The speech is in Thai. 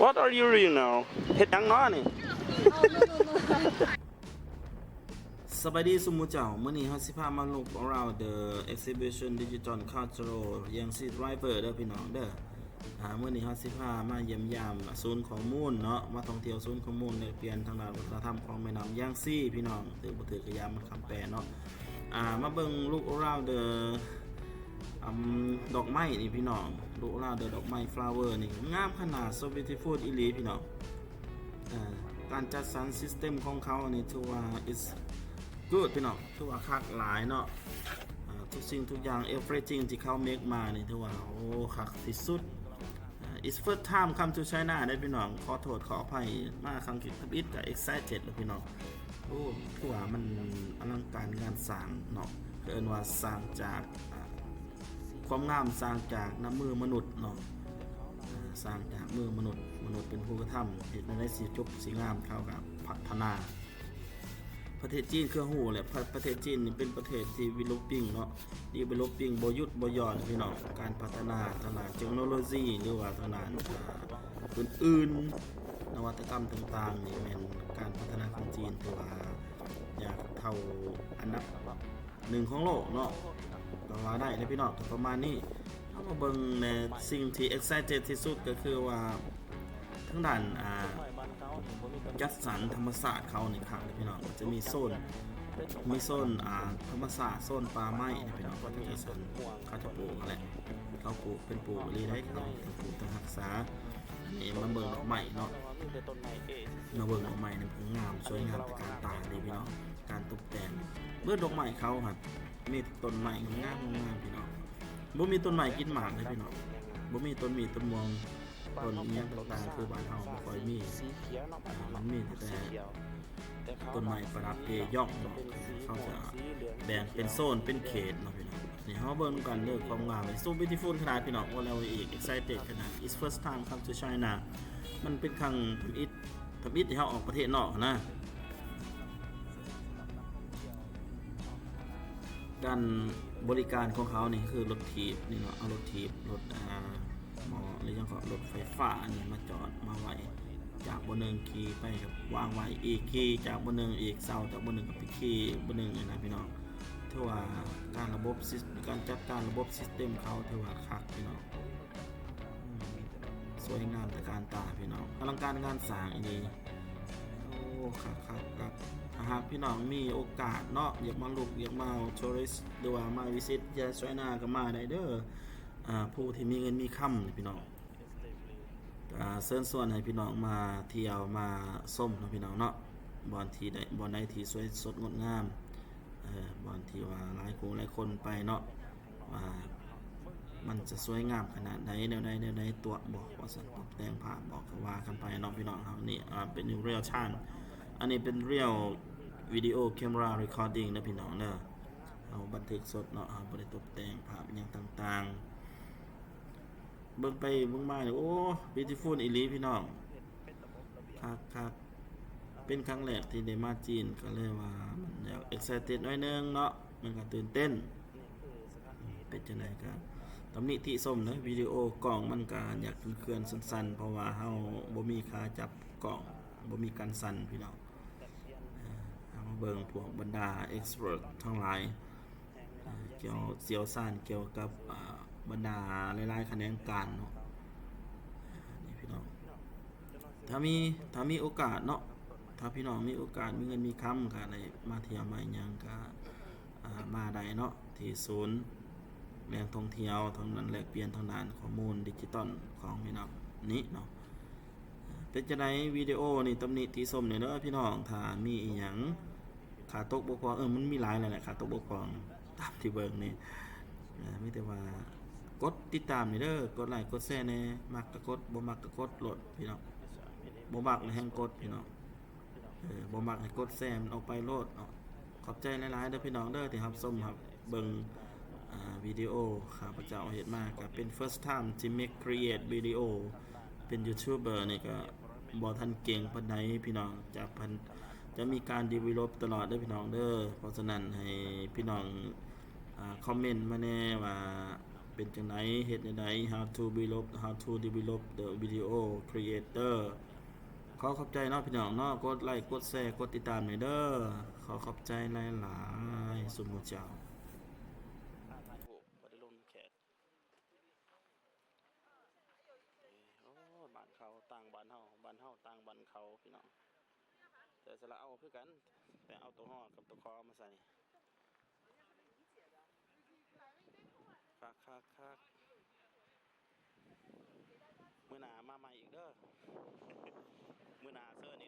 What are you reading now เฮ็ดหยังเนาะนี่สบายดีสุมุเจ้ามื้อนี้เฮาสิพามาลุก around the exhibition digital cultural ยังซี driver เด้อพี่น้องเด้อมื้อนี้เฮาสิพามาเยี่ยมยามศูนย์ข้อมูลเนาะมาท่องเที่ยวศูนย์ข้อมูลแลกเปลี่ยนทางด้านวัฒนธรรมของแม่น้ำยางซีพี่น้องถือบ่ถือกะยามมันคำแปลเนาะมาเบิ่งลุก around the ดอกไม้นี่พี่น้องลุก around the ดอกไม้ flower นี่งามขนาด so beautiful อีหลีพี่น้องการจัดสรร system ของเขานี่ถือว่า is good พี่น้องถือว่าคักหลายเนาะทุกสิ่งทุกอย่าง everything ที่เขา make มานี่ถือว่าโอ้คักที่สุดit's first time come to China ได้พี่น้องขอโทษขออภัยมาครั้งที่ทับอิดกับ excited เลยพี่น้องโอ้ถือว่ามันอลังการงานสร้างเนาะเอิ้นว่าสร้างจากความงามสร้างจากน้ำมือมนุษย์เนาะสร้างจากมือมนุษย์เป็นผู้กระทำเห็นในสีจบสีงามเข้ากับพัฒนาประเทศจีนคือหูแหละประเทศจีนนี่เป็นประเทศที่ developing เนาะ developing บ่หยุดบ่หย่อนพี่น้องการพัฒนาทางด้านเทคโนโลยีหรือว่าทางด้านอื่นๆนวัตกรรมต่างๆนี่แม่นการพัฒนาของจีนถือว่าอยากเท่าอันดับ1ของโลกเนาะก็ว่าได้นะพี่น้องประมาณนี้เอามาเบิ่งในสิ่งที่ excited ที่สุดก็คือว่าทั้งด้านจัดสรรธรรมศาสตร์เขานี่ครับพี่น้องจะมีโซนธรรมศาสตร์โซนป่าไม้พี่น้องก็จะจัดสรรเขาจะปลูกอะไรเขาปลูกเป็นปลูกรีได้เขาปลูกต้องรักษานี่มาเบิ่งดอกไม้เนาะมาเบิ่งดอกไม้นี่งามสวยงามตะการตาดีพี่น้องการตกแต่งเมื่อดอกไม้เขาครับมีต้นไม้งามพี่น้องบ่มีต้นไม้กินหมากเลยพี่น้องบ่มีต้นมีต้นม่วงต้นเนี้ยต่างๆคือบ้านเฮาบ่ค่อยมีมันมีแต่ต้นไม้ประดับเกย่องเนาะเขาจะแบ่งเป็นโซนเป็นเขตเนาะพี่น้องนี่เฮาเบิ่งกันเด้อความงามso beautiful ขนาดพี่น้องว่าแล้วอีก excited ขนาด it's first time come to China มันเป็นครั้งทำอิฐที่เฮาออกประเทศนอกนะการบริการของเขานี่คือรถถีบนี่เนาะเอารถถีบรถหมอหรือยังก็รถไฟฟ้าอันนี้มาจอดมาไว้จากบนหนึ่งขี่ไปกับวางไว้อีกขี่จากบนหนึ่งอีกเสาจากบนหนึ่งกับไปขี่บนหนึ่งเลยนะพี่น้องถือว่าการระบบการจัดการระบบซิสเต็มเขาถือว่าคักพี่น้องสวยงามแต่การตาพี่น้องอลังการงานสร้างอันนี้โอ้คักหากพี่น้องมีโอกาสเนาะอยากมาลุกอยากมาทัวริสต์หรือว่ามาวิสิตยาสวยนาก็มาได้เด้อผู้ที่มีเงินมีค่ำพี่น้องเชิญชวนให้พี่น้องมาเที่ยวมาส้มนะพี่น้องเนาะบอนที่บอนใดที่สวยสดงดงามบอนที่ว่าหลายคนไปเนาะว่ามันจะสวยงามขนาดไหนแนวใดตัวบอกว่าสันตกแต่งภาพบอกว่ากันไปเนาะพี่น้องครับนี่เป็นเรียลชั่นอันนี้เป็นเรียลวิดีโอแคมราเรคคอร์ดิ้งนะพี่น้องเนาะเอาบันทึกสดเนาะบริตกแต่งภาพอย่างต่างๆเบิ่งไปเบิ่งมาเนี่ยโอ้ beautiful อีหลีพี่น้องคักเป็นครั้งแรกที่ได้มาจีนก็เลยว่ามันอยาก excited หน่อยนึงเนาะมันก็ตื่นเต้นเป็นจังได๋ก็ตำหนิที่ส้มนะวิดีโอกล้องมันก็อยากเคลื่อนสั้นๆเพราะว่าเฮาบ่มีขาจับกล้องบ่มีการสั่นพี่น้องมาเบิ่งพวกบรรดา expert ทั้งหลายเกี่ยวเสียวซ่านเกี่ยวกับบรรดาหลายๆแขนงการเนาะนี่พี่น้องถ้ามีโอกาสเนาะถ้าพี่น้องมีโอกาสมีเงินมีคำก็ได้มาเที่ยวมาหยังก็มาได้เนาะที่ศูนย์แหล่งท่องเที่ยวทางนั้นแลกเปลี่ยนทางด้านข้อมูลดิจิตอลของพี่น้องนี้เนาะเป็นจังได๋วิดีโอนี่ตำหนิติชมเนี่ยเด้อพี่น้องถ้ามีอีหยังขาดตกบกพร่องมันมีหลายแหละขาดตกบกพร่องตามที่เบิ่งนี่มีแต่ว่ากดติดตามนี่เด้อกดไลค์กดแชร์แน่มักก็กดบ่มักก็กดโหลดพี่น้องบ่มักให้แฮงกดพี่น้องบ่มักให้กดแชร์มันออกไปโหลดเนาะขอบใจหลายๆเด้อพี่น้องเด้อที่รับชมครับเบิ่งวิดีโอข้าพเจ้าเฮ็ดมาก็เป็น first time ที่ make create วิดีโอเป็นยูทูบเบอร์นี่ก็บ่ทันเก่งปานใดพี่น้องจะมีการ develop ตลอดเด้อพี่น้องเด้อเพราะฉะนั้นให้พี่น้องคอมเมนต์มาแน่ว่า เป็นจังไดเฮ็ดจังได how to develop the video creator ขอขอบใจเนาะพี่น้องเนาะกดไลค์กดแชร์กดติดตามหน่อยเด้อขอขอบใจหลายๆสุหมุเจ้าถ่ายรูปบ่ได้ลงแขกโอ้บ้านเขาต่างบ้านเฮาต่างบ้านเขาพี่น้องแต่สละเอาคือกันแต่เอาตัวฮ้อกับตัวคอมาใส่คักมื้อหน้ามาใหม่อีกเด้อมื้อหน้าเชิญ